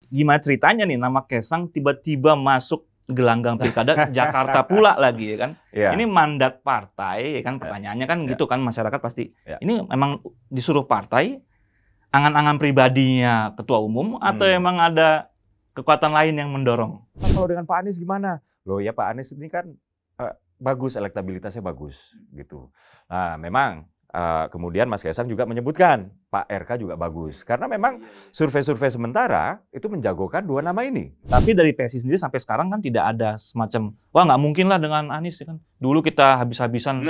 Gimana ceritanya nih nama Kaisang tiba-tiba masuk gelanggang pilkada Jakarta pula lagi ya kan? Ya. Ini mandat partai ya kan, pertanyaannya kan gitu kan, masyarakat pasti. Ya. Ini memang disuruh partai, angan-angan pribadinya ketua umum atau emang ada kekuatan lain yang mendorong? Kalau dengan Pak Anies gimana? Loh ya, Pak Anies ini kan bagus, elektabilitasnya bagus gitu. Nah, memang kemudian Mas Kaisang juga menyebutkan Pak RK juga bagus. Karena memang survei-survei sementara itu menjagokan dua nama ini. Tapi dari PSI sendiri sampai sekarang kan tidak ada semacam, wah nggak mungkin lah dengan Anies ya kan. Dulu kita habis-habisan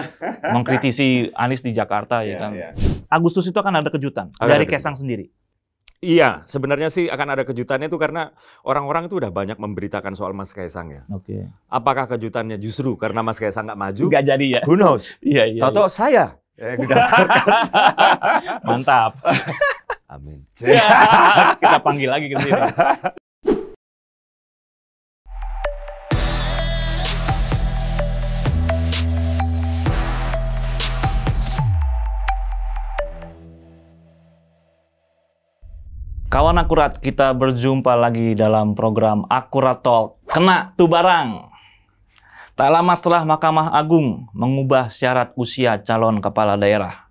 mengkritisi Anies di Jakarta ya kan. Agustus itu akan ada kejutan dari Kaisang sendiri. Iya, sebenarnya sih akan ada kejutannya itu karena orang-orang itu udah banyak memberitakan soal Mas Kaisang ya. Oke. Apakah kejutannya justru karena Mas Kaisang nggak maju? Nggak jadi ya? Who knows? Iya. Tahu-tahu saya didaftarkan. Mantap. Amin. Kita panggil lagi ke sini. Kawan Akurat, kita berjumpa lagi dalam program Akurat Talk. Kena tuh barang. Tak lama setelah Mahkamah Agung mengubah syarat usia calon kepala daerah,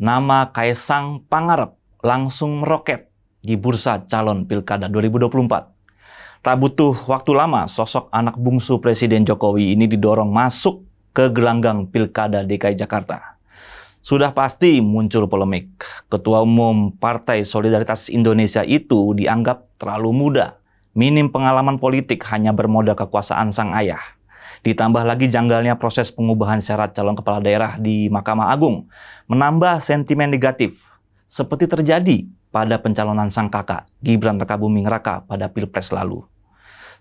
nama Kaisang Pangarep langsung meroket di bursa calon Pilkada 2024. Tak butuh waktu lama, sosok anak bungsu Presiden Jokowi ini didorong masuk ke gelanggang Pilkada DKI Jakarta. Sudah pasti muncul polemik. Ketua Umum Partai Solidaritas Indonesia itu dianggap terlalu muda, minim pengalaman politik, hanya bermodal kekuasaan sang ayah. Ditambah lagi janggalnya proses pengubahan syarat calon kepala daerah di Mahkamah Agung, menambah sentimen negatif, seperti terjadi pada pencalonan sang kakak, Gibran Rakabuming Raka pada Pilpres lalu.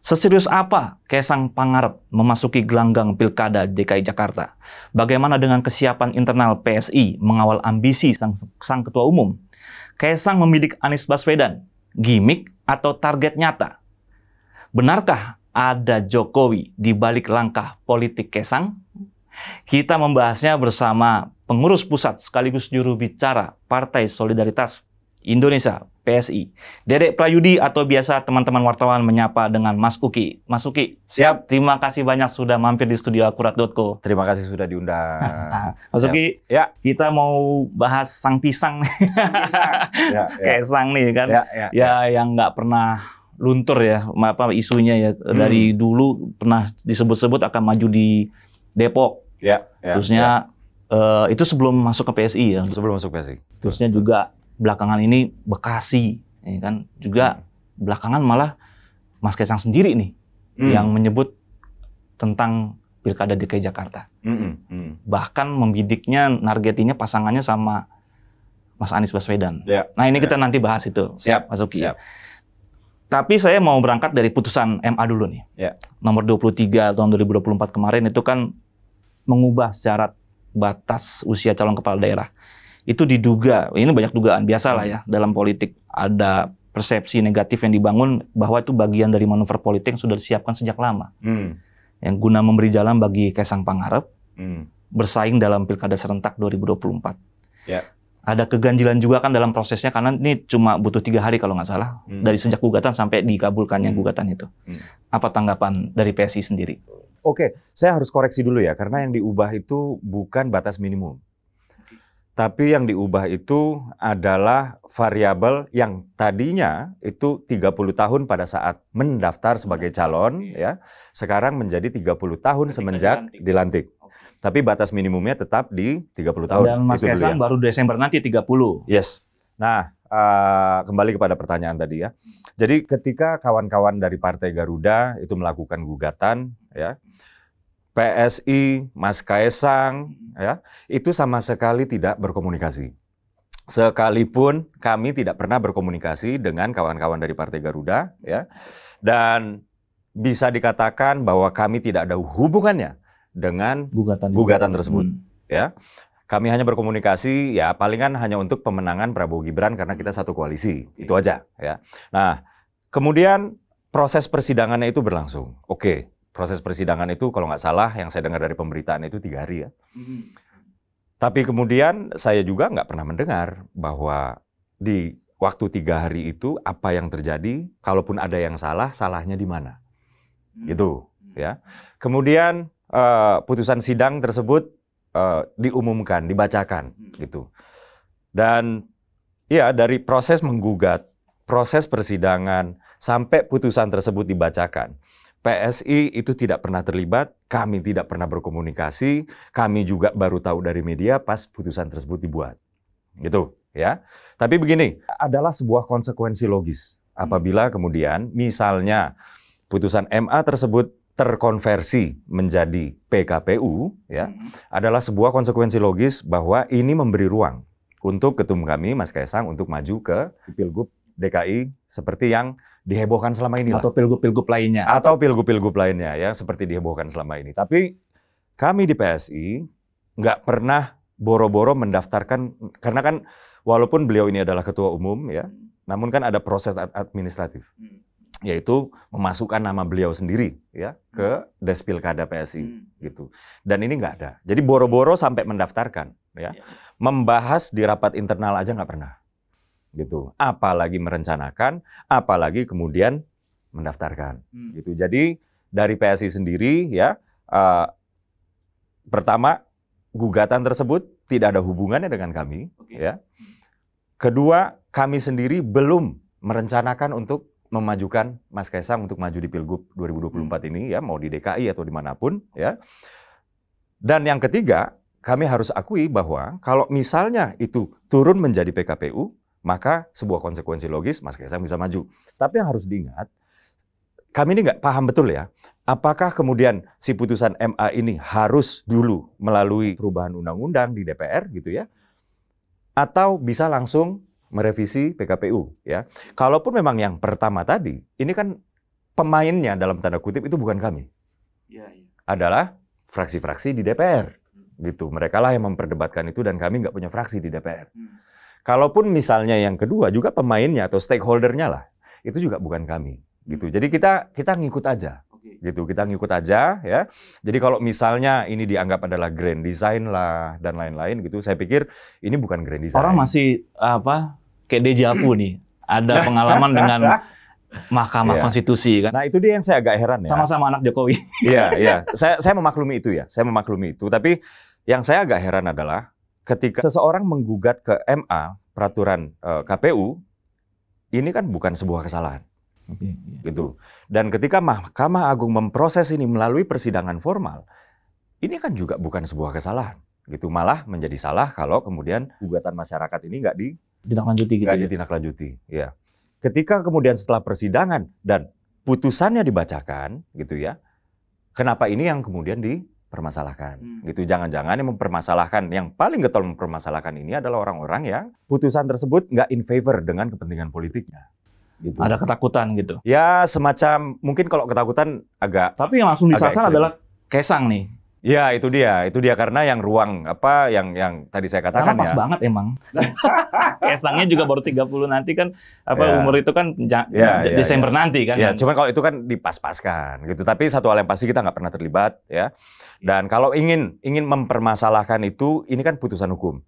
Seserius apa Kaisang Pangarep memasuki gelanggang Pilkada DKI Jakarta? Bagaimana dengan kesiapan internal PSI mengawal ambisi sang ketua umum? Kaisang membidik Anies Baswedan, gimik atau target nyata? Benarkah ada Jokowi di balik langkah politik Kaisang? Kita membahasnya bersama pengurus pusat sekaligus juru bicara Partai Solidaritas Indonesia, PSI, Dedek Prayudi atau biasa teman-teman wartawan menyapa dengan Mas Uki. Mas Uki, siap. Terima kasih banyak sudah mampir di studio Akurat.co. Terima kasih sudah diundang. Mas Uki, ya. Kita mau bahas sang pisang. Kaisang nih kan, yang nggak pernah luntur ya, isunya ya. Dari dulu pernah disebut-sebut akan maju di Depok. Terusnya itu sebelum masuk ke PSI ya. Sebelum masuk PSI. Terusnya juga belakangan ini Bekasi, ya kan? Juga belakangan malah Mas Kaisang sendiri nih yang menyebut tentang Pilkada DKI Jakarta. Bahkan membidiknya, nargetinnya pasangannya sama Mas Anies Baswedan. Nah ini kita nanti bahas itu, Mas Uki. Tapi saya mau berangkat dari putusan MA dulu nih. Nomor 23 tahun 2024 kemarin itu kan mengubah syarat batas usia calon kepala daerah. Itu diduga, ini banyak dugaan, biasalah ya dalam politik, ada persepsi negatif yang dibangun bahwa itu bagian dari manuver politik yang sudah disiapkan sejak lama. Yang guna memberi jalan bagi Kaisang Pangarep bersaing dalam Pilkada serentak 2024. Ada keganjilan juga kan dalam prosesnya, karena ini cuma butuh 3 hari kalau nggak salah, dari sejak gugatan sampai dikabulkannya gugatan itu. Apa tanggapan dari PSI sendiri? Oke, saya harus koreksi dulu ya, karena yang diubah itu bukan batas minimum. Tapi yang diubah itu adalah variabel yang tadinya itu 30 tahun pada saat mendaftar sebagai calon, ya, sekarang menjadi 30 tahun semenjak dilantik. Tapi batas minimumnya tetap di 30 tahun. Dan Mas Kaisang baru Desember nanti 30. Yes. Nah, kembali kepada pertanyaan tadi ya. Jadi ketika kawan-kawan dari Partai Garuda itu melakukan gugatan, ya, PSI, Mas Kaisang, ya, itu sama sekali tidak berkomunikasi. Sekalipun kami tidak pernah berkomunikasi dengan kawan-kawan dari Partai Garuda, ya, dan bisa dikatakan bahwa kami tidak ada hubungannya dengan gugatan tersebut. Ya, kami hanya berkomunikasi, ya, palingan hanya untuk pemenangan Prabowo Gibran karena kita satu koalisi, itu aja. Ya. Nah, kemudian proses persidangannya itu berlangsung. Oke. Proses persidangan itu kalau nggak salah yang saya dengar dari pemberitaan itu 3 hari ya. Tapi kemudian saya juga nggak pernah mendengar bahwa di waktu 3 hari itu apa yang terjadi, kalaupun ada yang salah, salahnya di mana. Gitu, ya. Kemudian putusan sidang tersebut diumumkan, dibacakan, gitu. Dan ya dari proses menggugat, proses persidangan, sampai putusan tersebut dibacakan, PSI itu tidak pernah terlibat, kami tidak pernah berkomunikasi, kami juga baru tahu dari media pas putusan tersebut dibuat. Gitu, ya. Tapi begini, adalah sebuah konsekuensi logis apabila kemudian misalnya putusan MA tersebut terkonversi menjadi PKPU, ya, adalah sebuah konsekuensi logis bahwa ini memberi ruang untuk ketum kami, Mas Kaisang, untuk maju ke Pilgub DKI seperti yang dihebohkan selama ini. Atau pilgub-pilgub lainnya. Atau pilgub-pilgub lainnya, ya, seperti dihebohkan selama ini. Tapi kami di PSI nggak pernah boro-boro mendaftarkan, karena kan walaupun beliau ini adalah ketua umum, ya, namun kan ada proses administratif, yaitu memasukkan nama beliau sendiri, ya, ke Despilkada PSI, gitu. Dan ini nggak ada. Jadi boro-boro sampai mendaftarkan, ya, membahas di rapat internal aja nggak pernah, gitu. Apalagi merencanakan, apalagi kemudian mendaftarkan, gitu. Jadi dari PSI sendiri, ya, pertama, gugatan tersebut tidak ada hubungannya dengan kami, ya. Kedua, kami sendiri belum merencanakan untuk memajukan Mas Kaisang untuk maju di Pilgub 2024 ini, ya, mau di DKI atau dimanapun, ya. Dan yang ketiga, kami harus akui bahwa kalau misalnya itu turun menjadi PKPU, maka sebuah konsekuensi logis Mas Kaisang bisa maju. Tapi yang harus diingat, kami ini nggak paham betul, ya, apakah kemudian si putusan MA ini harus dulu melalui perubahan undang-undang di DPR, gitu ya, atau bisa langsung merevisi PKPU, ya. Kalaupun memang yang pertama tadi, ini kan pemainnya dalam tanda kutip itu bukan kami, adalah fraksi-fraksi di DPR, gitu. Mereka lah yang memperdebatkan itu dan kami nggak punya fraksi di DPR. Kalaupun misalnya yang kedua juga pemainnya atau stakeholder-nya lah, itu juga bukan kami, gitu. Jadi kita ngikut aja, gitu. Kita ngikut aja, ya. Jadi kalau misalnya ini dianggap adalah grand design lah dan lain-lain, gitu, saya pikir ini bukan grand design. Orang masih kayak deja vu nih, ada pengalaman dengan Mahkamah Konstitusi, kan. Nah itu dia yang saya agak heran, ya. Sama-sama anak Jokowi. Iya. Saya memaklumi itu, ya. Saya memaklumi itu. Tapi yang saya agak heran adalah ketika seseorang menggugat ke MA peraturan KPU, ini kan bukan sebuah kesalahan, gitu. Dan ketika Mahkamah Agung memproses ini melalui persidangan formal, ini kan juga bukan sebuah kesalahan, gitu. Malah menjadi salah kalau kemudian gugatan masyarakat ini nggak ditindaklanjuti, ya. Ketika kemudian setelah persidangan dan putusannya dibacakan, gitu ya, kenapa ini yang kemudian dipermasalahkan, gitu? Jangan-jangan yang mempermasalahkan, yang paling getol mempermasalahkan ini adalah orang-orang yang putusan tersebut nggak in favor dengan kepentingan politiknya. Gitu. Ada ketakutan gitu. Ya semacam, mungkin kalau ketakutan agak. Tapi yang langsung disasar adalah Kaisang nih. Ya itu dia karena yang ruang apa yang tadi saya katakan, karena pas banget emang. Kaisangnya juga baru 30 nanti kan umur itu kan Desember nanti kan. Ya, cuma kalau itu kan dipas-paskan gitu. Tapi satu hal yang pasti kita nggak pernah terlibat, ya. Dan kalau ingin mempermasalahkan itu, ini kan putusan hukum.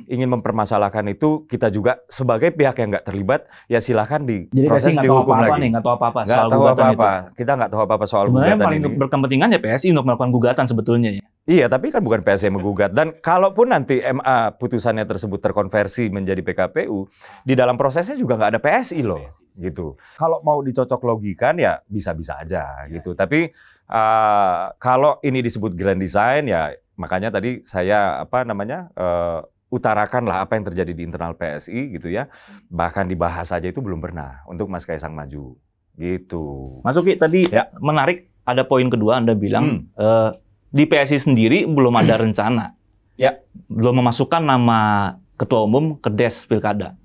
Ingin mempermasalahkan itu, kita juga sebagai pihak yang nggak terlibat, ya silahkan diproses di hukum lagi. Nggak tahu apa-apa soal gugatan itu. Kita nggak tahu apa-apa soal gugatan ini. Sebenarnya paling berkepentingan ya PSI untuk melakukan gugatan sebetulnya, ya. Iya, tapi kan bukan PSI yang menggugat. Dan kalaupun nanti MA putusannya tersebut terkonversi menjadi PKPU, di dalam prosesnya juga nggak ada PSI loh, gitu. Kalau mau dicocok logikan ya bisa-bisa aja, gitu. Tapi kalau ini disebut grand design, ya makanya tadi saya utarakan lah apa yang terjadi di internal PSI, gitu ya. Bahkan dibahas saja itu belum pernah untuk Mas Kaisang maju, gitu. Mas Uki tadi menarik, ada poin kedua Anda bilang di PSI sendiri belum ada rencana, belum memasukkan nama ketua umum ke Des Pilkada.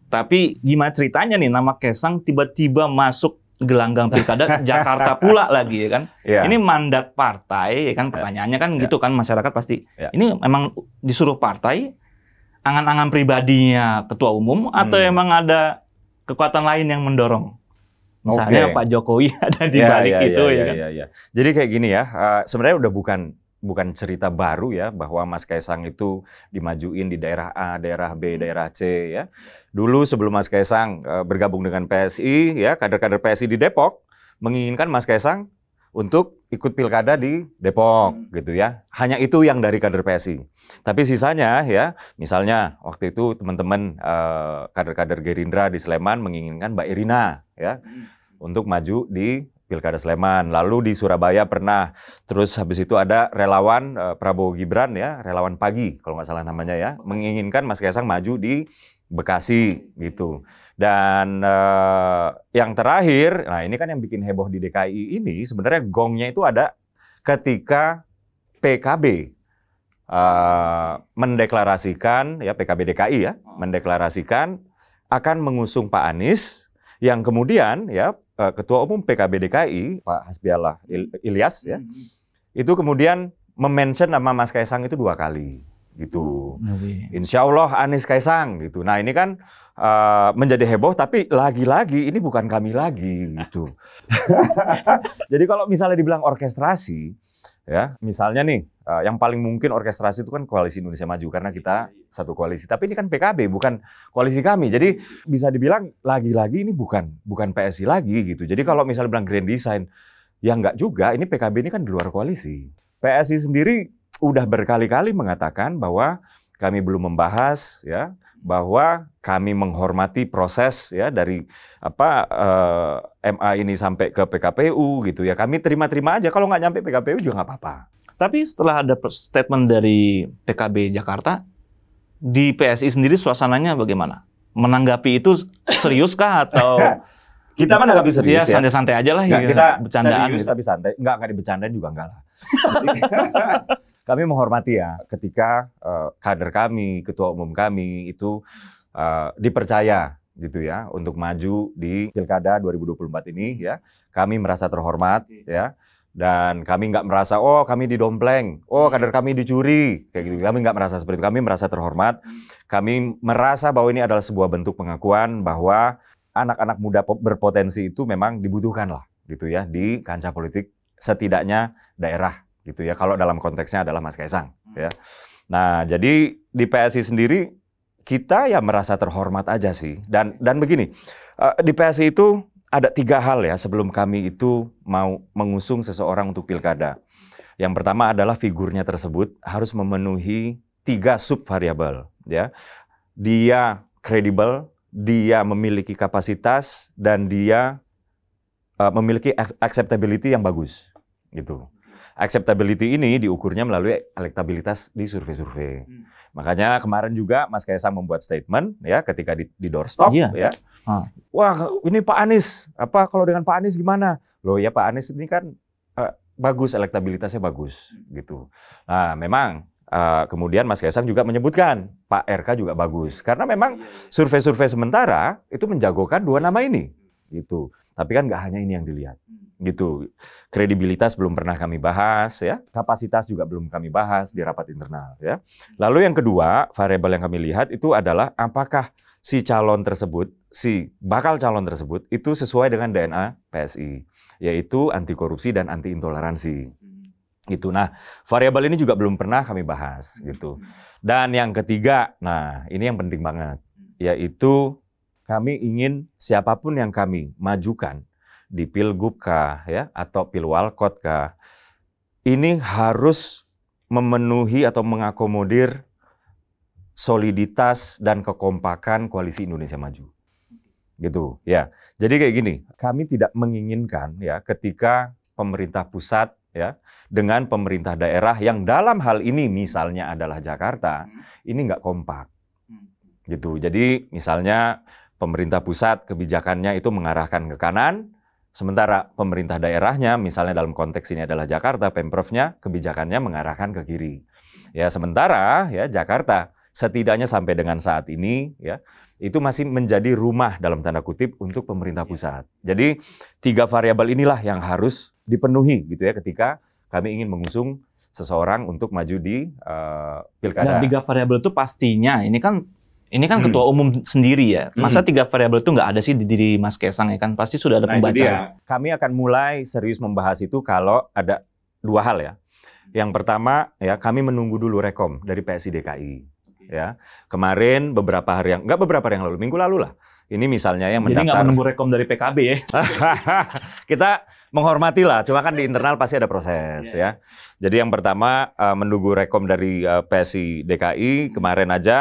Tapi gimana ceritanya nih nama Kaisang tiba-tiba masuk gelanggang Pilkada Jakarta pula lagi, ya kan? Ini mandat partai, ya kan? Pertanyaannya kan gitu kan, masyarakat pasti. Ini memang disuruh partai, angan-angan pribadinya ketua umum, atau emang ada kekuatan lain yang mendorong? Misalnya Pak Jokowi ada di balik itu, ya kan? Jadi kayak gini ya, sebenarnya udah bukan bukan cerita baru ya, bahwa Mas Kaisang itu dimajuin di daerah A, daerah B, daerah C ya. Dulu sebelum Mas Kaisang bergabung dengan PSI ya, kader-kader PSI di Depok menginginkan Mas Kaisang untuk ikut pilkada di Depok gitu ya. Hanya itu yang dari kader PSI. Tapi sisanya ya, misalnya waktu itu teman-teman kader-kader Gerindra di Sleman menginginkan Mbak Irina ya untuk maju di Pilkada Sleman. Lalu di Surabaya pernah. Terus habis itu ada relawan Prabowo Gibran ya, relawan pagi kalau nggak salah namanya ya, menginginkan Mas Kaisang maju di Bekasi gitu. Dan yang terakhir, nah ini kan yang bikin heboh di DKI ini sebenarnya gongnya itu ada ketika PKB mendeklarasikan ya, PKB DKI ya, mendeklarasikan akan mengusung Pak Anies, yang kemudian ya Ketua Umum PKB DKI Pak Hasbiallah Ilyas ya, itu kemudian memention nama Mas Kaisang itu 2 kali gitu. Insya Allah Anies Kaisang gitu. Nah ini kan menjadi heboh, tapi lagi-lagi ini bukan kami lagi gitu. Jadi kalau misalnya dibilang orkestrasi, ya misalnya nih yang paling mungkin orkestrasi itu kan Koalisi Indonesia Maju karena kita satu koalisi. Tapi ini kan PKB bukan koalisi kami. Jadi bisa dibilang lagi-lagi ini bukan PSI lagi gitu. Jadi kalau misalnya bilang grand design, ya enggak juga. Ini PKB ini kan di luar koalisi. PSI sendiri udah berkali-kali mengatakan bahwa kami belum membahas ya, bahwa kami menghormati proses ya dari MA ini sampai ke PKPU gitu ya. Kami terima-terima aja, kalau nggak nyampe PKPU juga nggak apa-apa. Tapi setelah ada statement dari PKB Jakarta, di PSI sendiri suasananya bagaimana? Menanggapi itu serius kah atau kita menanggapi serius ya? Santai-santai aja lah ya. Kita bercandaan serius gitu. Tapi santai. Nggak dibercandain juga enggak lah. Kami menghormati ya ketika kader kami, ketua umum kami itu dipercaya gitu ya untuk maju di Pilkada 2024 ini ya. Kami merasa terhormat ya. Dan kami nggak merasa, oh kami didompleng, oh kader kami dicuri, kayak gitu. Kami nggak merasa seperti itu, kami merasa terhormat. Kami merasa bahwa ini adalah sebuah bentuk pengakuan bahwa anak-anak muda berpotensi itu memang dibutuhkan lah, gitu ya, di kancah politik, setidaknya daerah, gitu ya. Kalau dalam konteksnya adalah Mas Kaisang, ya. Nah, jadi di PSI sendiri, kita ya merasa terhormat aja sih. Dan begini, di PSI itu ada 3 hal ya sebelum kami itu mau mengusung seseorang untuk pilkada. Yang pertama adalah figurnya tersebut harus memenuhi 3 subvariabel. Ya. Dia kredibel, dia memiliki kapasitas, dan dia memiliki acceptability yang bagus. Gitu. Acceptability ini diukurnya melalui elektabilitas di survei-survei. Makanya kemarin juga Mas Kaisang membuat statement ya ketika di doorstop ya. Wah, ini Pak Anies. Kalau dengan Pak Anies gimana? Loh ya, Pak Anies ini kan bagus, elektabilitasnya bagus gitu. Nah, memang kemudian Mas Kaisang juga menyebutkan Pak RK juga bagus karena memang survei-survei sementara itu menjagokan 2 nama ini gitu. Tapi kan nggak hanya ini yang dilihat. Gitu. Kredibilitas belum pernah kami bahas ya, kapasitas juga belum kami bahas di rapat internal ya. Lalu yang kedua, variabel yang kami lihat itu adalah apakah si calon tersebut, si bakal calon tersebut itu sesuai dengan DNA PSI, yaitu anti korupsi dan anti intoleransi. Gitu. Nah, variabel ini juga belum pernah kami bahas gitu. Dan yang ketiga, nah ini yang penting banget, yaitu kami ingin siapapun yang kami majukan di Pilgub kah, ya, atau Pilwalkot kah, ini harus memenuhi atau mengakomodir soliditas dan kekompakan Koalisi Indonesia Maju. Gitu, ya. Jadi kayak gini, kami tidak menginginkan ya ketika pemerintah pusat ya dengan pemerintah daerah yang dalam hal ini misalnya adalah Jakarta, ini nggak kompak. Gitu. Jadi misalnya pemerintah pusat kebijakannya itu mengarahkan ke kanan, sementara pemerintah daerahnya, misalnya dalam konteks ini adalah Jakarta, Pemprovnya kebijakannya mengarahkan ke kiri. Ya, sementara ya Jakarta setidaknya sampai dengan saat ini ya itu masih menjadi rumah dalam tanda kutip untuk pemerintah pusat. Jadi 3 variabel inilah yang harus dipenuhi gitu ya ketika kami ingin mengusung seseorang untuk maju di pilkada. Dan 3 variabel itu pastinya ini kan ketua umum sendiri ya. Masa 3 variabel itu nggak ada sih di diri Mas Kaisang ya kan? Pasti sudah ada pembacaan. Kami akan mulai serius membahas itu kalau ada dua hal ya. Yang pertama ya kami menunggu dulu rekom dari PSI DKI. Ya, kemarin nggak beberapa hari yang lalu, minggu lalu lah. Ini misalnya yang Jadi mendaftar. nggak menunggu rekom dari PKB ya? Kita menghormati lah, cuma kan di internal pasti ada proses ya. Jadi yang pertama menunggu rekom dari PSI DKI, kemarin aja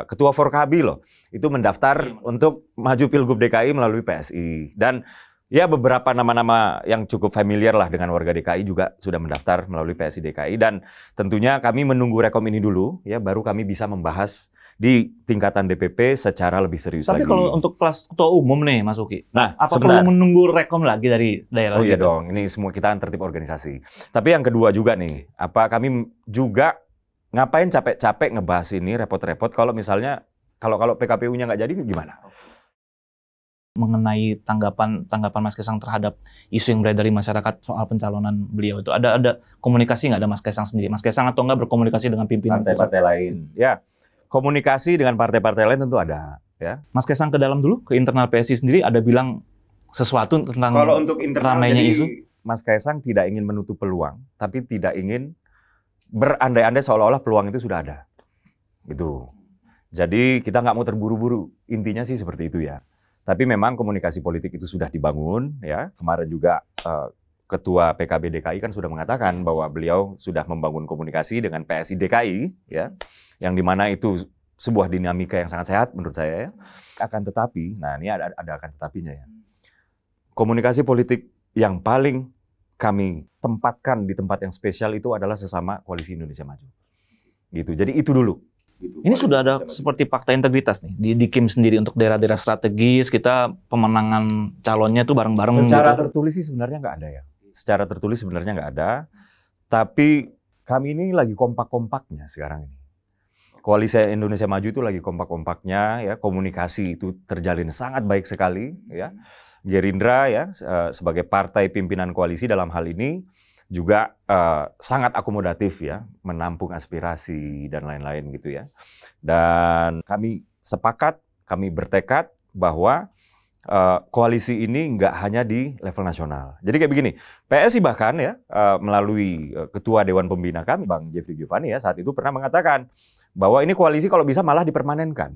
Ketua Forkabi loh, itu mendaftar untuk maju Pilgub DKI melalui PSI. Dan ya beberapa nama-nama yang cukup familiar lah dengan warga DKI juga sudah mendaftar melalui PSI DKI. Dan tentunya kami menunggu rekom ini dulu, ya baru kami bisa membahas di tingkatan DPP secara lebih serius lagi. Tapi kalau untuk kelas ketua umum nih, Mas Uki, nah, apa perlu menunggu rekom lagi dari daerah? Oh iya dong, ini semua kita tertib organisasi. Tapi yang kedua juga nih, kami juga ngapain capek-capek ngebahas ini, repot-repot kalau misalnya kalau PKPU-nya nggak jadi gimana? Mengenai tanggapan Mas Kaisang terhadap isu yang beredar di masyarakat soal pencalonan beliau itu, ada komunikasi nggak ada Mas Kaisang sendiri? Mas Kaisang atau nggak berkomunikasi dengan pimpinan partai-partai lain? Ya. Komunikasi dengan partai-partai lain tentu ada, ya. Mas Kaisang ke dalam dulu, ke internal PSI sendiri ada bilang sesuatu tentang kalau untuk internal ramainya isu? Mas Kaisang tidak ingin menutup peluang, tapi tidak ingin berandai-andai seolah-olah peluang itu sudah ada. Gitu. Jadi kita nggak mau terburu-buru, intinya sih seperti itu ya. Tapi memang komunikasi politik itu sudah dibangun, ya. Kemarin juga Ketua PKB DKI kan sudah mengatakan bahwa beliau sudah membangun komunikasi dengan PSI DKI, ya, yang dimana itu sebuah dinamika yang sangat sehat menurut saya. Ya. Akan tetapi, nah ini ada akan tetapinya ya. Komunikasi politik yang paling kami tempatkan di tempat yang spesial itu adalah sesama Koalisi Indonesia Maju. Gitu. Jadi itu dulu. Gitu. Ini sudah ada seperti fakta integritas nih di Kim sendiri untuk daerah-daerah strategis, kita pemenangan calonnya tuh bareng-bareng. Secara gitu. tertulis sih sebenarnya nggak ada ya. Secara tertulis sebenarnya nggak ada, tapi kami ini lagi kompak-kompaknya sekarang ini. Koalisi Indonesia Maju itu lagi kompak-kompaknya, ya komunikasi itu terjalin sangat baik sekali, ya. Gerindra ya sebagai partai pimpinan koalisi dalam hal ini juga sangat akomodatif ya, menampung aspirasi dan lain-lain gitu ya. Dan kami sepakat, kami bertekad bahwa koalisi ini nggak hanya di level nasional. Jadi kayak begini, PSI bahkan ya melalui Ketua Dewan Pembina kami, Bang Jeffrey Giovanni ya saat itu pernah mengatakan bahwa ini koalisi kalau bisa malah dipermanenkan,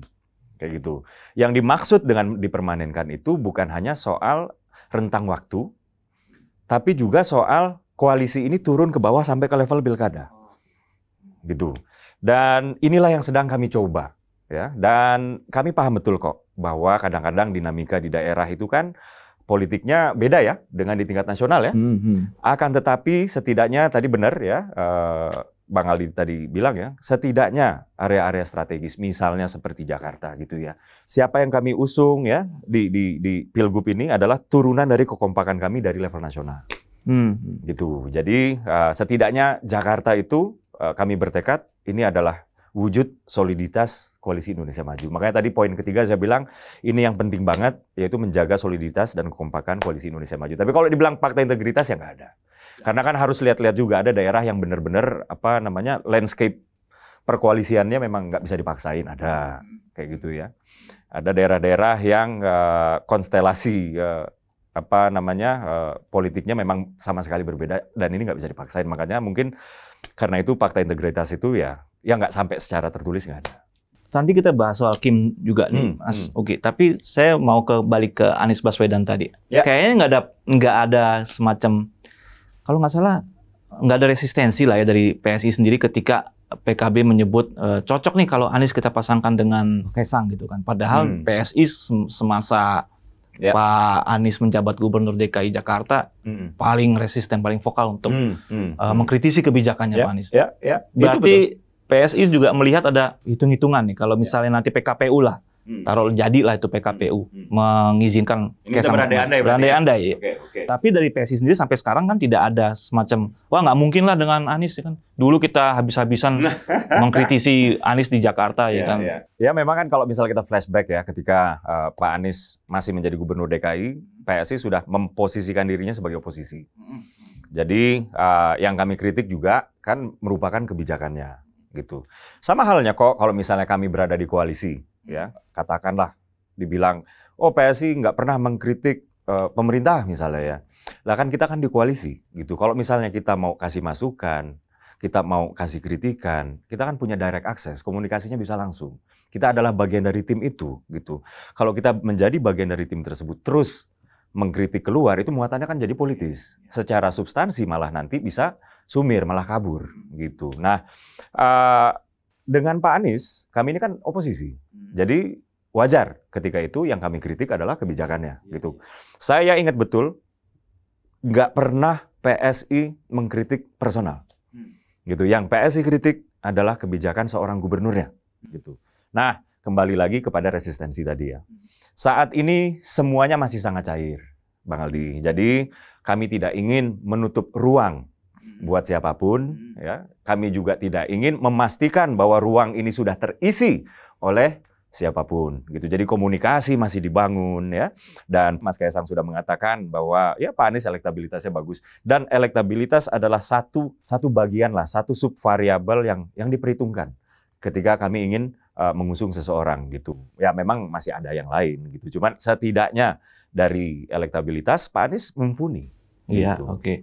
kayak gitu. Yang dimaksud dengan dipermanenkan itu bukan hanya soal rentang waktu, tapi juga soal koalisi ini turun ke bawah sampai ke level pilkada, gitu. Dan inilah yang sedang kami coba. Ya, dan kami paham betul kok bahwa kadang-kadang dinamika di daerah itu kan politiknya beda ya dengan di tingkat nasional ya. Akan tetapi setidaknya tadi benar ya Bang Aldi tadi bilang ya, setidaknya area-area strategis misalnya seperti Jakarta gitu ya. Siapa yang kami usung ya di Pilgub ini adalah turunan dari kekompakan kami dari level nasional. Gitu. Jadi setidaknya Jakarta itu kami bertekad ini adalah wujud soliditas Koalisi Indonesia Maju. Makanya tadi poin ketiga saya bilang ini yang penting banget, yaitu menjaga soliditas dan kekompakan Koalisi Indonesia Maju. Tapi kalau dibilang fakta integritas ya nggak ada. Karena kan harus lihat-lihat juga ada daerah yang benar-benar landscape perkoalisiannya memang nggak bisa dipaksain, ada kayak gitu ya. Ada daerah-daerah yang konstelasi politiknya memang sama sekali berbeda dan ini nggak bisa dipaksain. Makanya mungkin karena itu fakta integritas itu ya nggak sampai secara tertulis nggak ada. Nanti kita bahas soal Kim juga nih, Mas. Oke, tapi saya mau balik ke Anies Baswedan tadi. Ya. Kayaknya nggak ada semacam, kalau nggak salah nggak ada resistensi lah ya dari PSI sendiri ketika PKB menyebut cocok nih kalau Anies kita pasangkan dengan Kaisang gitu kan. Padahal PSI semasa Pak Anies menjabat Gubernur DKI Jakarta paling resisten, paling vokal untuk mengkritisi kebijakannya Pak Anies. Berarti PSI juga melihat ada hitung-hitungan nih kalau misalnya nanti PKPU lah, taruh jadilah itu PKPU mengizinkan Kaisang berandai-andai. Okay. Tapi dari PSI sendiri sampai sekarang kan tidak ada semacam wah nggak mungkin lah dengan Anies ya kan. Dulu kita habis-habisan mengkritisi Anies di Jakarta ya kan. Ya memang kan kalau misalnya kita flashback ya ketika Pak Anies masih menjadi Gubernur DKI, PSI sudah memposisikan dirinya sebagai oposisi. Jadi yang kami kritik juga kan merupakan kebijakannya. Gitu. Sama halnya kok kalau misalnya kami berada di koalisi, ya katakanlah dibilang, oh PSI nggak pernah mengkritik pemerintah misalnya ya. Lah kan kita kan di koalisi gitu. Kalau misalnya kita mau kasih masukan, kita mau kasih kritikan, kita kan punya direct access, komunikasinya bisa langsung. Kita adalah bagian dari tim itu gitu. Kalau kita menjadi bagian dari tim tersebut terus mengkritik keluar, itu muatannya kan jadi politis. Secara substansi malah nanti bisa sumir, malah kabur gitu. Nah, dengan Pak Anies, kami ini kan oposisi. Jadi wajar ketika itu yang kami kritik adalah kebijakannya gitu. Saya ingat betul nggak pernah PSI mengkritik personal. Gitu. Yang PSI kritik adalah kebijakan seorang gubernurnya gitu. Nah, kembali lagi kepada resistensi tadi ya. Saat ini semuanya masih sangat cair, Bang Aldi. Jadi kami tidak ingin menutup ruang buat siapapun ya. Kami juga tidak ingin memastikan bahwa ruang ini sudah terisi oleh siapapun gitu. Jadi komunikasi masih dibangun ya. Dan Mas Kaisang sudah mengatakan bahwa ya Pak Anies elektabilitasnya bagus dan elektabilitas adalah satu bagian lah, satu subvariabel yang diperhitungkan ketika kami ingin mengusung seseorang gitu. Ya memang masih ada yang lain gitu. Cuman setidaknya dari elektabilitas Pak Anies mumpuni. Iya, Gitu. oke.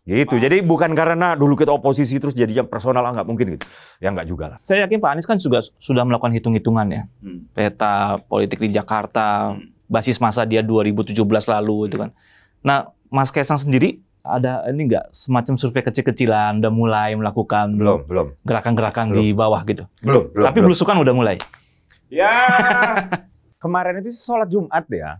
Gitu. Jadi bukan karena dulu kita oposisi terus jadinya personal, nggak mungkin gitu. Ya nggak juga lah. Saya yakin Pak Anies kan juga sudah melakukan hitung-hitungan ya. Peta politik di Jakarta, basis masa dia 2017 lalu itu kan. Nah, Mas Kaisang sendiri ada ini nggak semacam survei kecil-kecilan, udah mulai melakukan Belum. gerakan-gerakan di bawah gitu? Belum. Tapi belusukan udah mulai. Ya, kemarin itu sholat Jumat ya.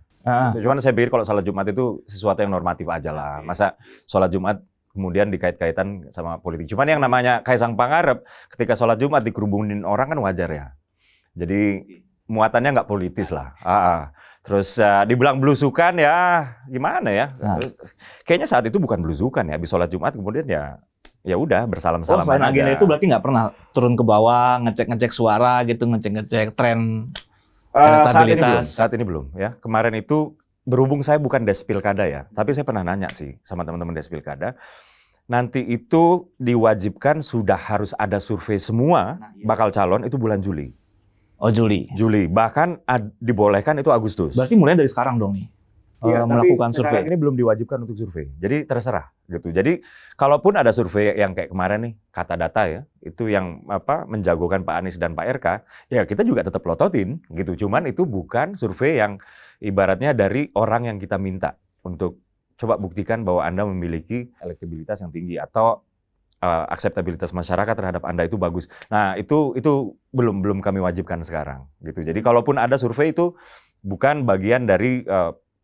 Cuman saya pikir kalau sholat Jumat itu sesuatu yang normatif aja lah. Masa sholat Jumat kemudian dikait-kaitan sama politik. Cuman yang namanya Kaisang Pangarep, ketika sholat Jumat dikerumunin orang kan wajar ya. Jadi muatannya nggak politis lah. Terus dibilang belusukan ya gimana ya? Kayaknya saat itu bukan belusukan ya. Habis sholat Jumat kemudian ya udah bersalam-salaman selain agenda itu berarti nggak pernah turun ke bawah, ngecek-ngecek suara gitu, ngecek-ngecek tren elektabilitas. Saat ini belum ya. Kemarin itu berhubung saya bukan Des Pilkada ya, tapi saya pernah nanya sih sama teman-teman Des Pilkada. Nanti itu diwajibkan sudah harus ada survei semua bakal calon itu bulan Juli. Oh, Juli. Bahkan dibolehkan itu Agustus. Berarti mulai dari sekarang dong nih. Melakukan survei. Ini belum diwajibkan untuk survei. Jadi terserah gitu. Jadi kalaupun ada survei yang kayak kemarin nih, kata data ya, itu yang menjagokan Pak Anies dan Pak RK, ya kita juga tetap lototin gitu. Cuman itu bukan survei yang ibaratnya dari orang yang kita minta untuk coba buktikan bahwa Anda memiliki elektabilitas yang tinggi atau akseptabilitas masyarakat terhadap Anda itu bagus. Nah, itu belum kami wajibkan sekarang gitu. Jadi kalaupun ada survei itu bukan bagian dari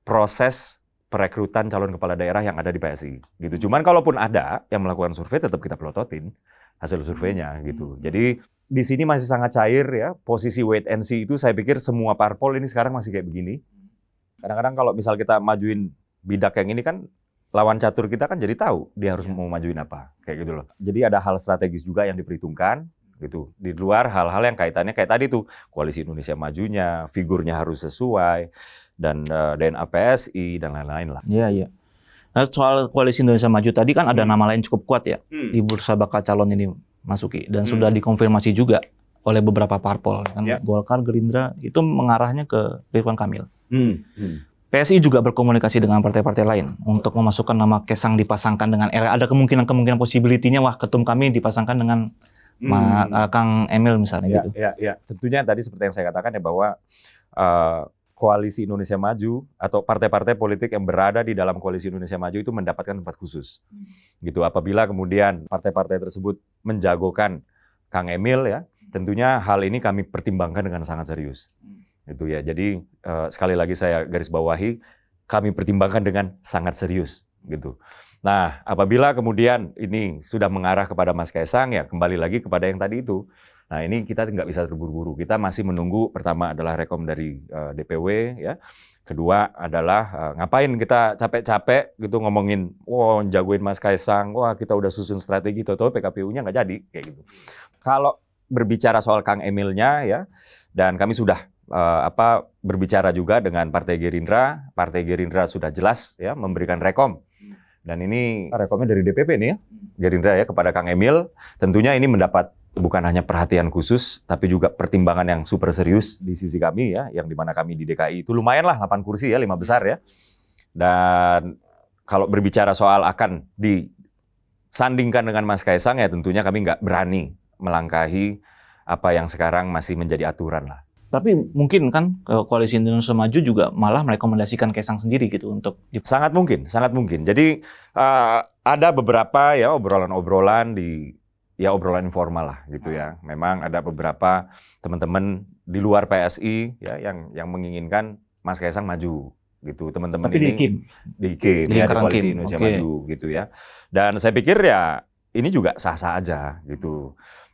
proses perekrutan calon kepala daerah yang ada di PSI gitu. Cuman kalaupun ada yang melakukan survei tetap kita pelototin hasil surveinya gitu. Jadi di sini masih sangat cair ya. Posisi wait and see itu saya pikir semua parpol ini sekarang masih kayak begini. Kadang-kadang kalau misal kita majuin bidak yang ini kan lawan catur kita kan jadi tahu dia harus mau majuin apa kayak gitu loh. Jadi ada hal strategis juga yang diperhitungkan gitu. Di luar hal-hal yang kaitannya kayak tadi tuh Koalisi Indonesia Majunya, figurnya harus sesuai dan DNA PSI dan lain-lain lah. Iya. Nah, soal Koalisi Indonesia Maju tadi kan ada nama lain cukup kuat ya di bursa bakal calon ini masuki dan sudah dikonfirmasi juga oleh beberapa parpol kan Golkar, Gerindra itu mengarahnya ke Ridwan Kamil. PSI juga berkomunikasi dengan partai-partai lain untuk memasukkan nama Kaisang dipasangkan dengan ada kemungkinan possibility-nya wah ketum kami dipasangkan dengan Kang Emil misalnya gitu. Ya. Tentunya tadi seperti yang saya katakan ya bahwa Koalisi Indonesia Maju atau partai-partai politik yang berada di dalam Koalisi Indonesia Maju itu mendapatkan tempat khusus. Gitu. Apabila kemudian partai-partai tersebut menjagokan Kang Emil ya, tentunya hal ini kami pertimbangkan dengan sangat serius. Gitu ya. Jadi sekali lagi saya garis bawahi, kami pertimbangkan dengan sangat serius gitu. Nah, apabila kemudian ini sudah mengarah kepada Mas Kaisang ya kembali lagi kepada yang tadi itu. Nah, ini kita nggak bisa terburu-buru. Kita masih menunggu pertama adalah rekom dari DPW ya. Kedua adalah ngapain kita capek-capek gitu ngomongin jagoin Mas Kaisang, wah kita udah susun strategi toto PKPU-nya nggak jadi kayak gitu. Kalau berbicara soal Kang Emilnya ya, dan kami sudah berbicara juga dengan Partai Gerindra. Partai Gerindra sudah jelas ya memberikan rekom. Dan ini rekomnya dari DPP nih ya. Gerindra ya kepada Kang Emil. Tentunya ini mendapat bukan hanya perhatian khusus tapi juga pertimbangan yang super serius di sisi kami ya, yang dimana kami di DKI itu lumayan lah 8 kursi ya, 5 besar ya. Dan kalau berbicara soal akan disandingkan dengan Mas Kaisang, ya tentunya kami nggak berani melangkahi apa yang sekarang masih menjadi aturan lah. Tapi mungkin kan Koalisi Indonesia Maju juga malah merekomendasikan Kaisang sendiri gitu untuk Sangat mungkin, sangat mungkin. Jadi ada beberapa ya obrolan-obrolan obrolan informal lah gitu ya. Memang ada beberapa teman-teman di luar PSI ya yang menginginkan Mas Kaisang maju gitu. Teman-teman ini di KIM ya, di Koalisi Indonesia Maju gitu ya. Dan saya pikir ya ini juga sah-sah aja gitu.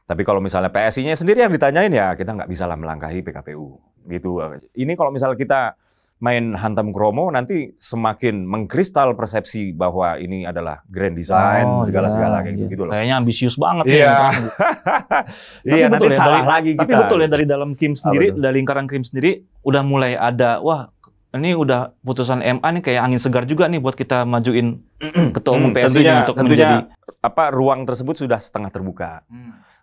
Tapi kalau misalnya PSI-nya sendiri yang ditanyain ya kita nggak bisa lah melangkahi PKPU gitu. Ini kalau misalnya kita main hantam kromo nanti semakin mengkristal persepsi bahwa ini adalah grand design segala-segala kayak gitu loh. Kayaknya ambisius banget Iya. Iya, nanti salah lagi kita. Tapi betul ya dari dalam KIM sendiri, dari lingkaran KIM sendiri udah mulai ada ini udah putusan MA nih kayak angin segar juga nih buat kita majuin ketua umum PSI untuk menjadi ruang tersebut sudah setengah terbuka.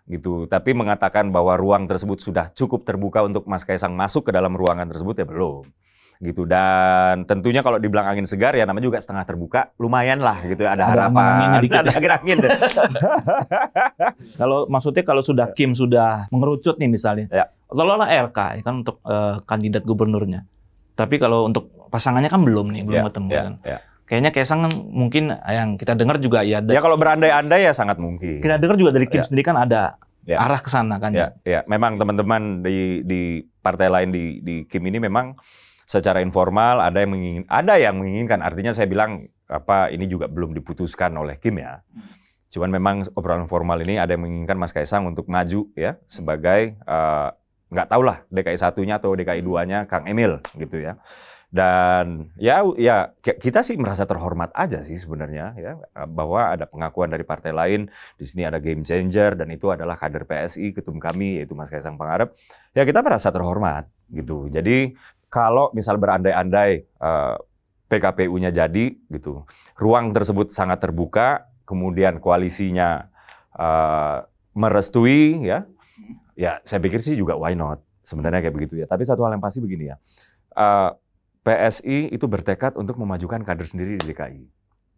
Gitu. Tapi mengatakan bahwa ruang tersebut sudah cukup terbuka untuk Mas Kaisang masuk ke dalam ruangan tersebut ya belum. Gitu. Dan tentunya kalau dibilang angin segar ya namanya juga setengah terbuka, lumayan lah gitu, ada harapan. Ada angin. Kalau sudah KIM sudah mengerucut nih misalnya. Ya. Tolonglah RK kan untuk kandidat gubernurnya. Tapi kalau untuk pasangannya kan belum ketemu kan. Ya. Kayaknya Kaisang kan mungkin yang kita dengar juga ya. Ya kalau berandai-andai ya sangat mungkin. Kita dengar juga dari KIM sendiri kan ada arah ke sana kan. Ya. Memang teman-teman di partai lain di KIM ini memang secara informal ada yang menginginkan. Artinya saya bilang ini juga belum diputuskan oleh KIM ya. Cuman memang obrolan formal ini ada yang menginginkan Mas Kaisang untuk maju ya sebagai nggak tahu lah DKI 1-nya atau DKI 2-nya Kang Emil gitu ya. Dan ya kita sih merasa terhormat aja sih sebenarnya ya bahwa ada pengakuan dari partai lain, di sini ada game changer dan itu adalah kader PSI ketum kami yaitu Mas Kaisang Pangarep. Ya kita merasa terhormat gitu. Jadi kalau misal berandai-andai PKPU-nya jadi gitu, ruang tersebut sangat terbuka, kemudian koalisinya merestui ya saya pikir sih juga why not sebenarnya kayak begitu ya. Tapi satu hal yang pasti begini ya. PSI itu bertekad untuk memajukan kader sendiri di DKI.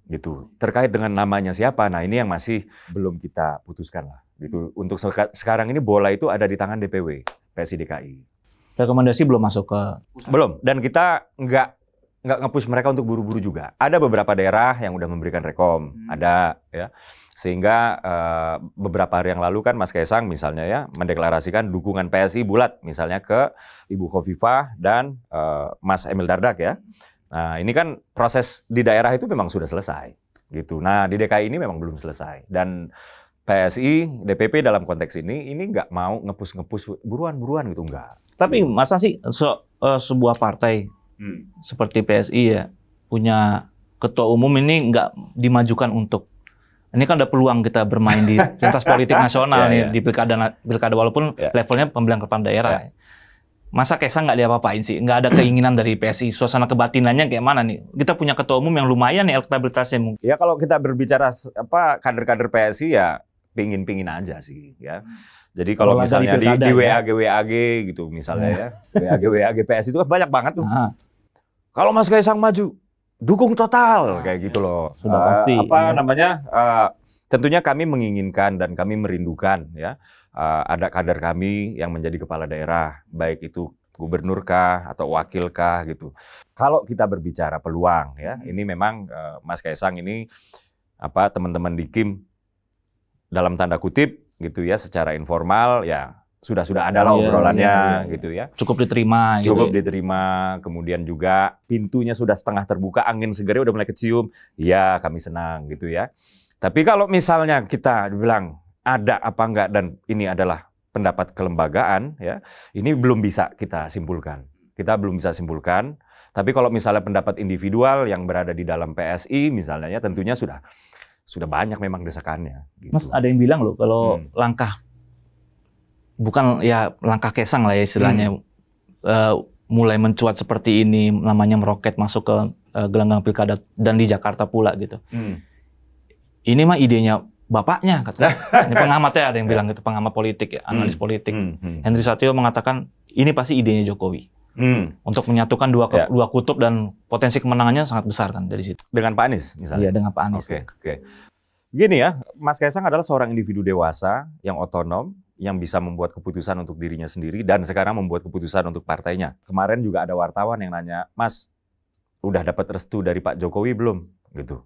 Gitu. Terkait dengan namanya siapa, nah ini yang masih belum kita putuskan lah. Gitu. Untuk sekarang ini bola itu ada di tangan DPW PSI DKI. Rekomendasi belum masuk ke belum, dan kita nggak nge-push mereka untuk buru-buru juga. Ada beberapa daerah yang udah memberikan rekom, ada ya. Sehingga beberapa hari yang lalu kan Mas Kaisang misalnya ya mendeklarasikan dukungan PSI bulat misalnya ke Ibu Khofifah dan Mas Emil Dardak ya. Nah ini kan proses di daerah itu memang sudah selesai gitu. Nah di DKI ini memang belum selesai dan PSI DPP dalam konteks ini nggak mau ngepus buruan-buruan gitu enggak. Tapi masa sih sebuah partai seperti PSI ya punya ketua umum ini nggak dimajukan untuk ini kan ada peluang kita bermain di pentas politik nasional nih di pilkada walaupun levelnya pemilihan kepala daerah. Masa Kaisang nggak diapa-apain sih? Nggak ada keinginan dari PSI, suasana kebatinannya kayak mana nih? Kita punya ketua umum yang lumayan nih elektabilitasnya mungkin. Ya kalau kita berbicara kader-kader PSI ya pingin aja sih ya. Jadi kalau misalnya di WAG gitu misalnya ya, WAG PSI itu kan banyak banget tuh. Kalau Mas Kaisang maju, dukung total kayak gitu loh. Sudah pasti. Tentunya kami menginginkan dan kami merindukan ya ada kader kami yang menjadi kepala daerah, baik itu gubernurkah atau wakilkah gitu. Kalau kita berbicara peluang ya, ini memang Mas Kaisang ini teman-teman di KIM dalam tanda kutip gitu ya secara informal ya sudah ada lah obrolannya gitu ya. Cukup diterima. Cukup diterima. Kemudian juga pintunya sudah setengah terbuka, angin segarnya udah mulai kecium. Ya kami senang gitu ya. Tapi kalau misalnya kita bilang ada apa enggak dan ini adalah pendapat kelembagaan ya, ini belum bisa kita simpulkan. Kita belum bisa simpulkan. Tapi kalau misalnya pendapat individual yang berada di dalam PSI misalnya ya tentunya sudah banyak memang desakannya. Gitu. Mas ada yang bilang loh kalau langkah Kaisang lah ya istilahnya mulai mencuat seperti ini namanya meroket masuk ke gelanggang pilkada dan di Jakarta pula gitu. Ini mah idenya bapaknya katanya. Ini pengamatnya ada yang bilang gitu, pengamat politik ya, analis politik. Henry Satrio mengatakan ini pasti idenya Jokowi. untuk menyatukan Ya. dua kutub dan potensi kemenangannya sangat besar kan dari situ. Dengan Pak Anies misalnya. Iya, dengan Pak Anies. Oke. Gini ya, Mas Kaisang adalah seorang individu dewasa yang otonom, yang bisa membuat keputusan untuk dirinya sendiri dan sekarang membuat keputusan untuk partainya. Kemarin juga ada wartawan yang nanya, Mas, udah dapat restu dari Pak Jokowi belum? Gitu.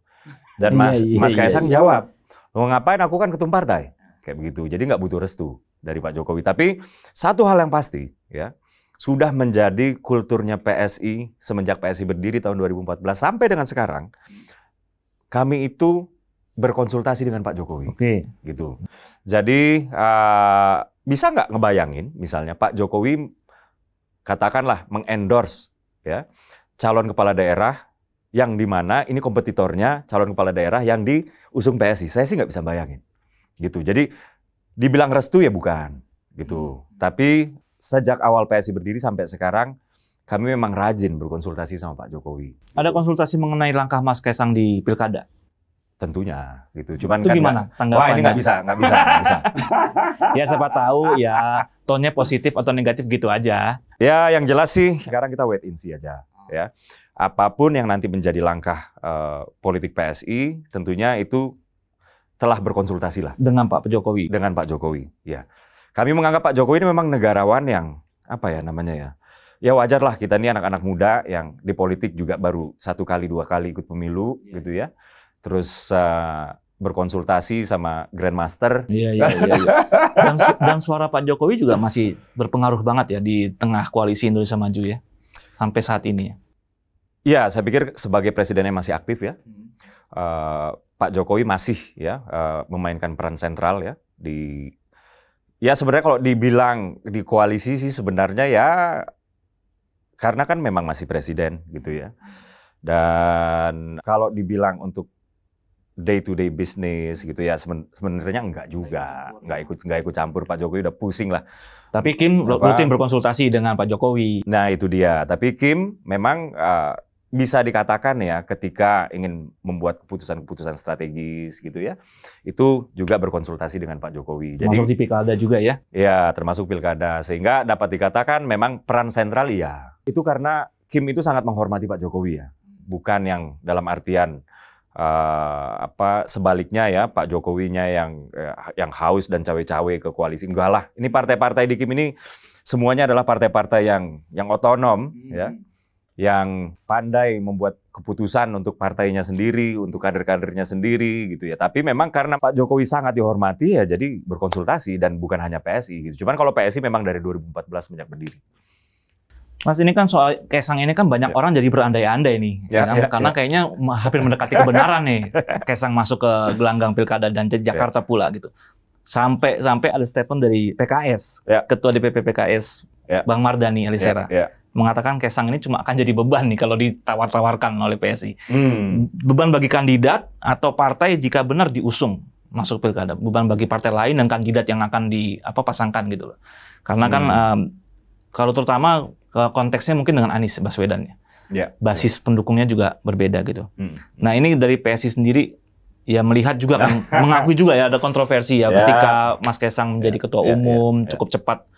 Dan Mas Kaisang jawab, mau ngapain, aku kan ketum partai. Kayak begitu. Jadi nggak butuh restu dari Pak Jokowi. Tapi satu hal yang pasti, ya, sudah menjadi kulturnya PSI semenjak PSI berdiri tahun 2014 sampai dengan sekarang, kami itu berkonsultasi dengan Pak Jokowi. Oke. Gitu. Jadi bisa nggak ngebayangin, misalnya Pak Jokowi katakanlah mengendorse ya calon kepala daerah yang di mana ini kompetitornya calon kepala daerah yang diusung PSI. Saya sih nggak bisa bayangin. Gitu. Jadi dibilang restu ya bukan, gitu. Tapi sejak awal PSI berdiri sampai sekarang kami memang rajin berkonsultasi sama Pak Jokowi. Ada konsultasi mengenai langkah Mas Kaisang di Pilkada? Tentunya, gitu. Cuman Itu kan gimana tanggapannya? wah ini nggak bisa. Ya siapa tahu ya tone-nya positif atau negatif gitu aja. Ya yang jelas sih sekarang kita wait and see aja, ya. Apapun yang nanti menjadi langkah politik PSI, tentunya itu telah berkonsultasi lah Dengan Pak Jokowi. dengan Pak Jokowi. Ya, kami menganggap Pak Jokowi ini memang negarawan yang apa ya namanya ya. Ya wajar lah kita ini anak-anak muda yang di politik juga baru 1 kali 2 kali ikut pemilu gitu ya. Terus berkonsultasi sama Grandmaster. Iya. Dan suara Pak Jokowi juga masih berpengaruh banget ya di tengah koalisi Indonesia Maju ya sampai saat ini. Ya, saya pikir sebagai presidennya masih aktif ya. Pak Jokowi masih ya memainkan peran sentral ya di. Ya sebenarnya kalau dibilang di koalisi sih sebenarnya ya karena kan memang masih presiden gitu ya. Dan kalau dibilang untuk day to day business gitu ya sebenarnya enggak juga, nggak ikut campur. Pak Jokowi udah pusing lah. Tapi Kim rutin berkonsultasi dengan Pak Jokowi. Nah itu dia. Tapi Kim memang bisa dikatakan ya ketika ingin membuat keputusan-keputusan strategis gitu ya, itu juga berkonsultasi dengan Pak Jokowi. Jadi termasuk di Pilkada juga ya? Ya termasuk Pilkada, sehingga dapat dikatakan memang peran sentral iya. Itu karena Kim itu sangat menghormati Pak Jokowi ya, bukan yang dalam artian sebaliknya ya Pak Jokowinya yang haus dan cawe-cawe ke koalisi. Enggak lah, ini partai-partai di Kim ini semuanya adalah partai-partai yang otonom ya. Yang pandai membuat keputusan untuk partainya sendiri, untuk kader-kadernya sendiri gitu ya. Tapi memang karena Pak Jokowi sangat dihormati ya jadi berkonsultasi dan bukan hanya PSI gitu. Cuman kalau PSI memang dari 2014 sejak berdiri. Mas ini kan soal Kaisang ini kan banyak orang jadi berandai-andai nih. Karena kayaknya hampir mendekati kebenaran nih. Kaisang masuk ke gelanggang Pilkada dan Jakarta pula gitu. Sampai ada statement dari PKS, Ketua DPP PKS Bang Mardhani Alisera. Mengatakan Kaisang ini cuma akan jadi beban nih kalau ditawar-tawarkan oleh PSI. Beban bagi kandidat atau partai jika benar diusung masuk Pilkada. Beban bagi partai lain dan kandidat yang akan dipasangkan gitu loh. Karena kan kalau terutama konteksnya mungkin dengan Anies Baswedan ya. Basis pendukungnya juga berbeda gitu. Nah ini dari PSI sendiri ya melihat juga kan mengakui juga ya ada kontroversi ya ketika Mas Kaisang menjadi ketua umum cukup cepat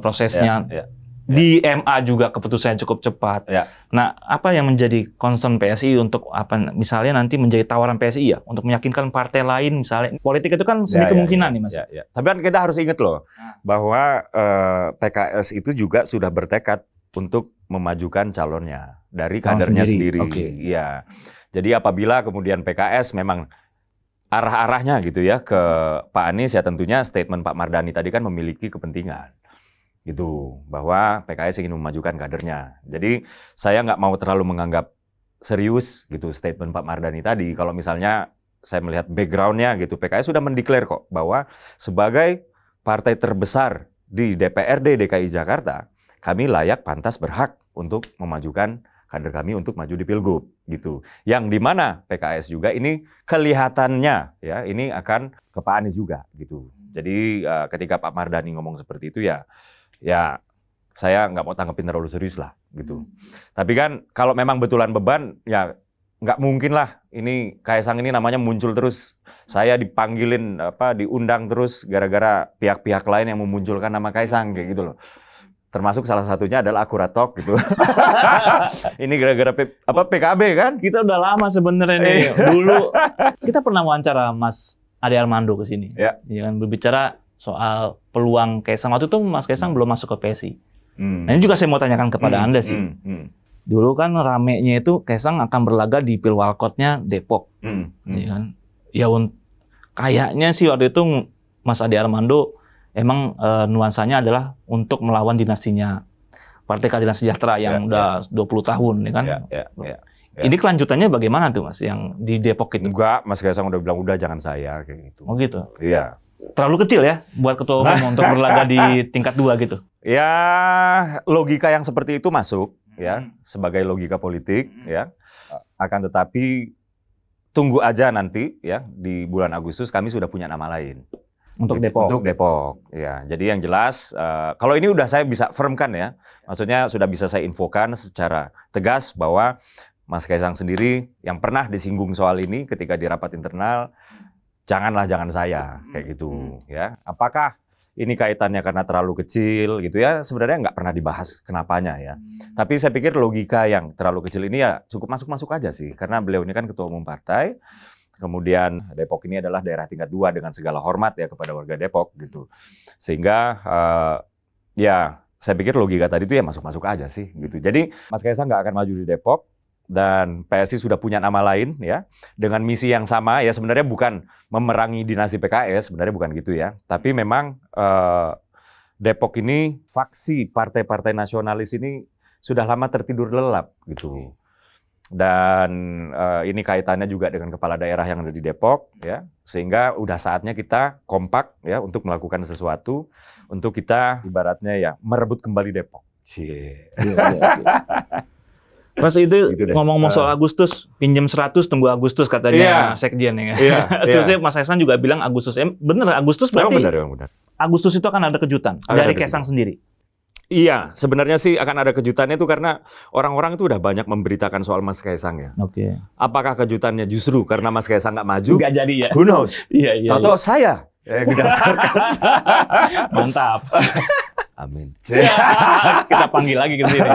prosesnya. Di MA juga keputusannya cukup cepat. Nah, apa yang menjadi concern PSI untuk misalnya nanti menjadi tawaran PSI ya untuk meyakinkan partai lain misalnya politik itu kan seni kemungkinan nih Mas. Tapi kan kita harus ingat loh bahwa PKS itu juga sudah bertekad untuk memajukan calonnya dari kadernya sendiri. Iya. Jadi apabila kemudian PKS memang arah-arahnya gitu ya ke Pak Anies ya tentunya statement Pak Mardhani tadi kan memiliki kepentingan. Gitu bahwa PKS ingin memajukan kadernya. Jadi saya nggak mau terlalu menganggap serius gitu statement Pak Mardhani tadi. Kalau misalnya saya melihat background-nya gitu, PKS sudah mendeklar kok bahwa sebagai partai terbesar di DPRD DKI Jakarta, kami layak pantas berhak untuk memajukan kader kami untuk maju di Pilgub gitu. Yang di mana PKS juga ini kelihatannya ya ini akan ke Pak Anies juga gitu. Jadi ketika Pak Mardhani ngomong seperti itu ya saya nggak mau tanggapin terlalu serius lah gitu. Tapi kan kalau memang betulan beban ya nggak mungkin lah ini Kaisang ini namanya muncul terus. Saya dipanggilin diundang terus gara-gara pihak-pihak lain yang memunculkan nama Kaisang kayak gitu loh. termasuk salah satunya adalah Akuratalk gitu. Ini gara-gara PKB kan? Kita udah lama sebenarnya nih. Dulu kita pernah wawancara Mas Ade Armando ke sini. Ya. Ya kan, berbicara soal peluang Kaisang. Waktu itu Mas Kaisang belum masuk ke PSI. Nah, ini juga saya mau tanyakan kepada Anda sih. Dulu kan ramenya itu Kaisang akan berlaga di Pilwalkotnya Depok. Ya kan? Ya kayaknya sih waktu itu Mas Ade Armando emang nuansanya adalah untuk melawan dinastinya Partai Keadilan Sejahtera yang udah 20 tahun, ya kan? Ini kelanjutannya bagaimana tuh, Mas, yang di Depok itu? Enggak, Mas Kaisang udah bilang, udah jangan saya, kayak gitu. Oh gitu? Iya. Terlalu kecil ya buat ketua umum untuk berlaga di tingkat 2 gitu? Ya, logika yang seperti itu masuk, ya, sebagai logika politik, ya. Akan tetapi, tunggu aja nanti, ya, di bulan Agustus kami sudah punya nama lain. Untuk Depok? Untuk Depok, ya. Jadi yang jelas, kalau ini udah saya bisa firmkan ya, maksudnya sudah bisa saya infokan secara tegas bahwa Mas Kaisang sendiri yang pernah disinggung soal ini ketika di rapat internal, jangan saya, kayak gitu. Ya. Apakah ini kaitannya karena terlalu kecil gitu ya, sebenarnya nggak pernah dibahas kenapanya ya. Tapi saya pikir logika yang terlalu kecil ini ya cukup masuk-masuk aja sih, karena beliau ini kan ketua umum partai. Kemudian Depok ini adalah daerah tingkat 2 dengan segala hormat ya kepada warga Depok gitu. Sehingga ya saya pikir logika tadi itu ya masuk-masuk aja sih gitu. Jadi Mas Kaisang nggak akan maju di Depok dan PSI sudah punya nama lain ya dengan misi yang sama ya, sebenarnya bukan memerangi dinasti PKS, sebenarnya bukan gitu ya. Tapi memang Depok ini faksi partai-partai nasionalis ini sudah lama tertidur lelap gitu. Dan ini kaitannya juga dengan kepala daerah yang ada di Depok, ya, sehingga udah saatnya kita kompak ya untuk melakukan sesuatu untuk kita ibaratnya ya merebut kembali Depok. Mas itu ngomong-ngomong soal Agustus, pinjam 100 tunggu Agustus katanya Sekjen ya. Terus Mas Kaisang juga bilang Agustus, bener Agustus berarti? Benar. Agustus itu akan ada kejutan dari Kaisang sendiri. Iya, sebenarnya sih akan ada kejutannya itu karena orang-orang itu udah banyak memberitakan soal Mas Kaisang ya. Oke. Apakah kejutannya justru karena Mas Kaisang nggak maju? Nggak jadi ya. Who knows? Iya. Tahu-tahu saya yang didaftarkan. Mantap. Amin. Kita panggil lagi ke sini.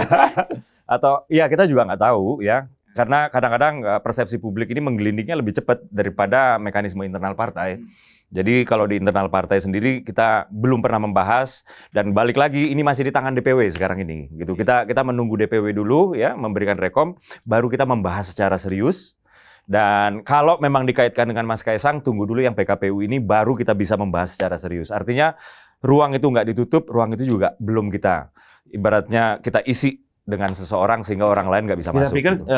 Atau ya kita juga nggak tahu ya. Karena kadang-kadang persepsi publik ini menggelindingnya lebih cepat daripada mekanisme internal partai. Jadi kalau di internal partai sendiri kita belum pernah membahas, dan balik lagi ini masih di tangan DPW sekarang ini gitu. Kita menunggu DPW dulu ya memberikan rekom, baru kita membahas secara serius. Dan kalau memang dikaitkan dengan Mas Kaisang, tunggu dulu yang PKPU ini baru kita bisa membahas secara serius. Artinya ruang itu nggak ditutup, ruang itu juga belum kita ibaratnya kita isi dengan seseorang sehingga orang lain nggak bisa masuk. Kita pikir gitu.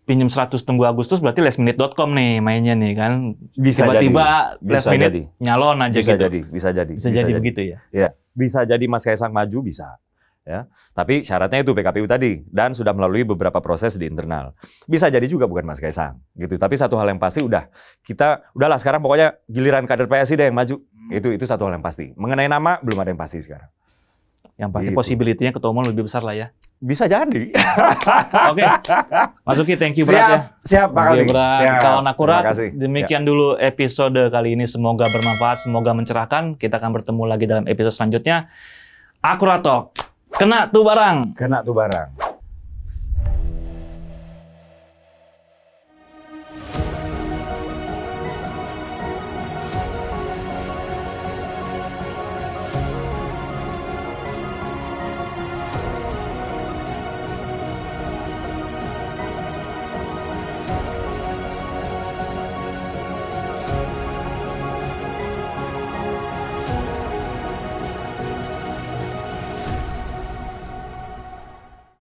Pinjam 100 tunggu Agustus berarti lastminute.com nih mainnya nih kan. Bisa tiba-tiba last minute nyalon aja bisa gitu. Bisa jadi Begitu ya. Ya, bisa jadi Mas Kaisang maju bisa. Ya. Tapi syaratnya itu PKPU tadi dan sudah melalui beberapa proses di internal. Bisa jadi juga bukan Mas Kaisang gitu. Tapi satu hal yang pasti udahlah sekarang pokoknya giliran kader PSI deh yang maju. Itu satu hal yang pasti. Mengenai nama belum ada yang pasti sekarang. Yang pasti gitu. Possibility-nya ketua umum lebih besar lah ya. Bisa jadi. Oke. Mas Uki, thank you berat ya. Siap, Pak Aldi. Kawan Akurat. Demikian dulu episode kali ini. Semoga bermanfaat, semoga mencerahkan. Kita akan bertemu lagi dalam episode selanjutnya. Akuratalk. Kena tuh barang.